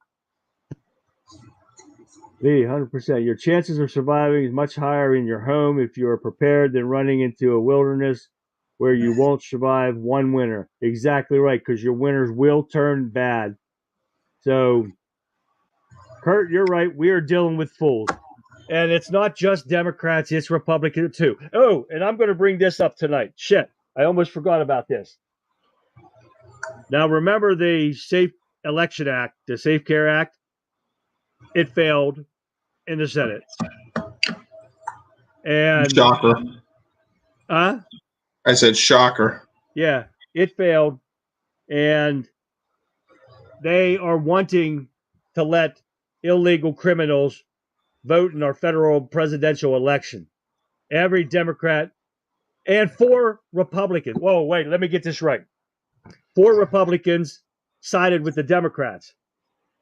100%. Your chances of surviving is much higher in your home if you are prepared than running into a wilderness where you won't survive one winter. Exactly right, because your winters will turn bad. So, Kurt, you're right. We are dealing with fools. And it's not just Democrats, it's Republicans too. Oh, and I'm going to bring this up tonight. Shit, I almost forgot about this. Now, remember the Safe Election Act, the Safe Care Act? It failed in the Senate. And shocker. Huh? I said shocker. Yeah, it failed. And they are wanting to let illegal criminals vote in our federal presidential election. Every Democrat and 4 Republicans. Whoa, wait, let me get this right. 4 Republicans sided with the Democrats.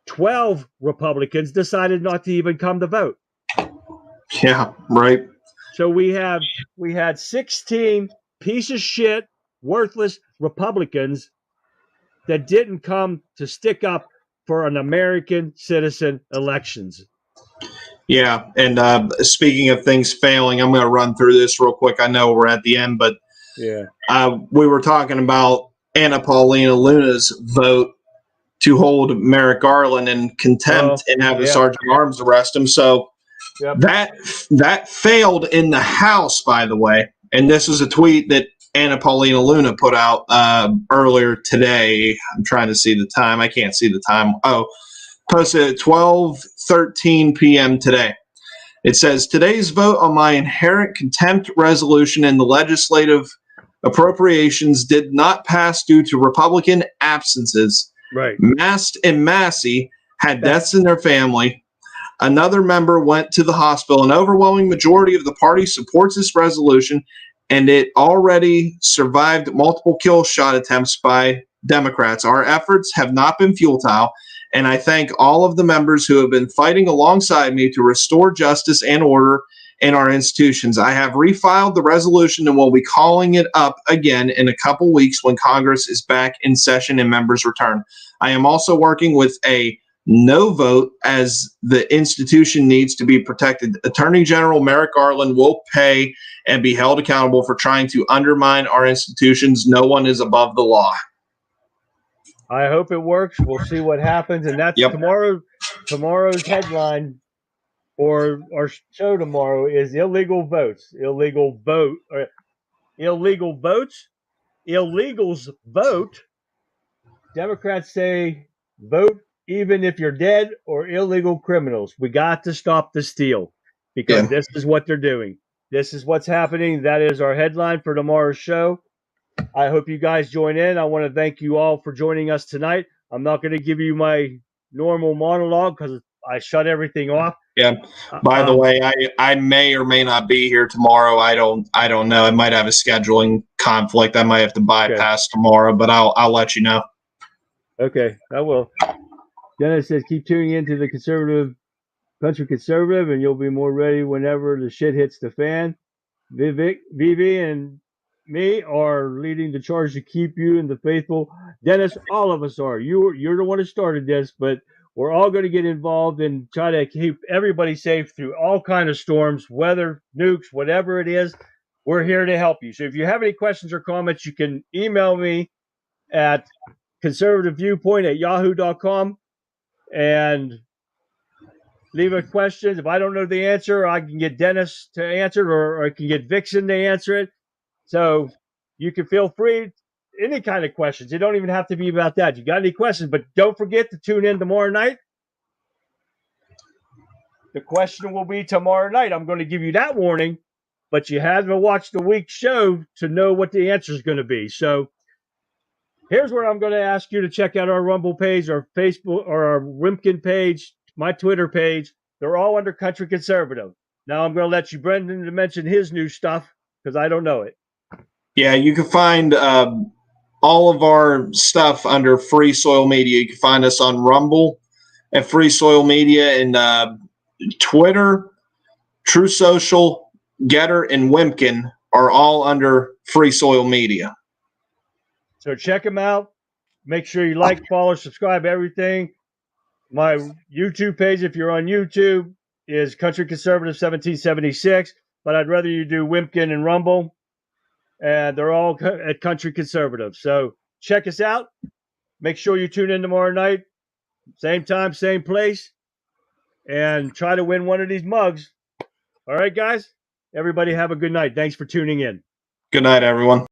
12 Republicans decided not to even come to vote. Yeah, right. So we had 16 piece of shit, worthless Republicans that didn't come to stick up for an American citizen elections. Yeah, and speaking of things failing, I'm going to run through this real quick. I know we're at the end, but yeah, we were talking about Anna Paulina Luna's vote to hold Merrick Garland in contempt and have the Sergeant at Arms arrest him. So that failed in the House, by the way. And this is a tweet that Anna Paulina Luna put out earlier today. I'm trying to see the time. I can't see the time. Oh, posted at 12:13 p.m. today. It says, today's vote on my inherent contempt resolution in the legislative appropriations did not pass due to Republican absences. Right. Mast and Massey had deaths in their family. Another member went to the hospital. An overwhelming majority of the party supports this resolution, and it already survived multiple kill shot attempts by Democrats. Our efforts have not been futile, and I thank all of the members who have been fighting alongside me to restore justice and order in our institutions. I have refiled the resolution and will be calling it up again in a couple weeks when Congress is back in session and members return. I am also working with a no vote, as the institution needs to be protected. Attorney General Merrick Garland will pay and be held accountable for trying to undermine our institutions. No one is above the law. I hope it works. We'll see what happens. And that's Yep. tomorrow's headline for our show tomorrow is illegal votes. Illegal votes. Illegals vote. Democrats say vote even if you're dead, or illegal criminals. We got to stop the steal, because this is what they're doing. This is what's happening. That is our headline for tomorrow's show. I hope you guys join in. I want to thank you all for joining us tonight. I'm not going to give you my normal monologue because I shut everything off. Yeah. By the way, I may or may not be here tomorrow. I don't know. I might have a scheduling conflict. I might have to bypass tomorrow, but I'll let you know. Okay, I will. Dennis says, keep tuning into the Country Conservative, and you'll be more ready whenever the shit hits the fan. Vivi and me are leading the charge to keep you and the faithful. Dennis, all of us are. You're the one who started this, but we're all going to get involved and try to keep everybody safe through all kind of storms, weather, nukes, whatever it is. We're here to help you. So if you have any questions or comments, you can email me at conservativeviewpoint@yahoo.com and leave a question. If I don't know the answer, I can get Dennis to answer it, or I can get Vixen to answer it. So you can feel free, any kind of questions. It don't even have to be about that. You got any questions, but don't forget to tune in tomorrow night. The question will be tomorrow night. I'm going to give you that warning, but you have to watch the week's show to know what the answer is going to be. So here's where I'm going to ask you to check out our Rumble page, our Facebook, or our Wimpkin page, my Twitter page. They're all under Country Conservative. Now I'm going to let you, Brendan, to mention his new stuff, because I don't know it. Yeah, you can find all of our stuff under Free Soil Media. You can find us on Rumble at Free Soil Media, and Twitter, True Social, Getter, and Wimpkin are all under Free Soil Media. So check them out. Make sure you like, follow, subscribe, everything. My YouTube page, if you're on YouTube, is Country Conservative 1776, but I'd rather you do Wimpkin and Rumble, and they're all at Country Conservative. So check us out. Make sure you tune in tomorrow night, same time, same place, and try to win one of these mugs. All right, guys? Everybody have a good night. Thanks for tuning in. Good night, everyone.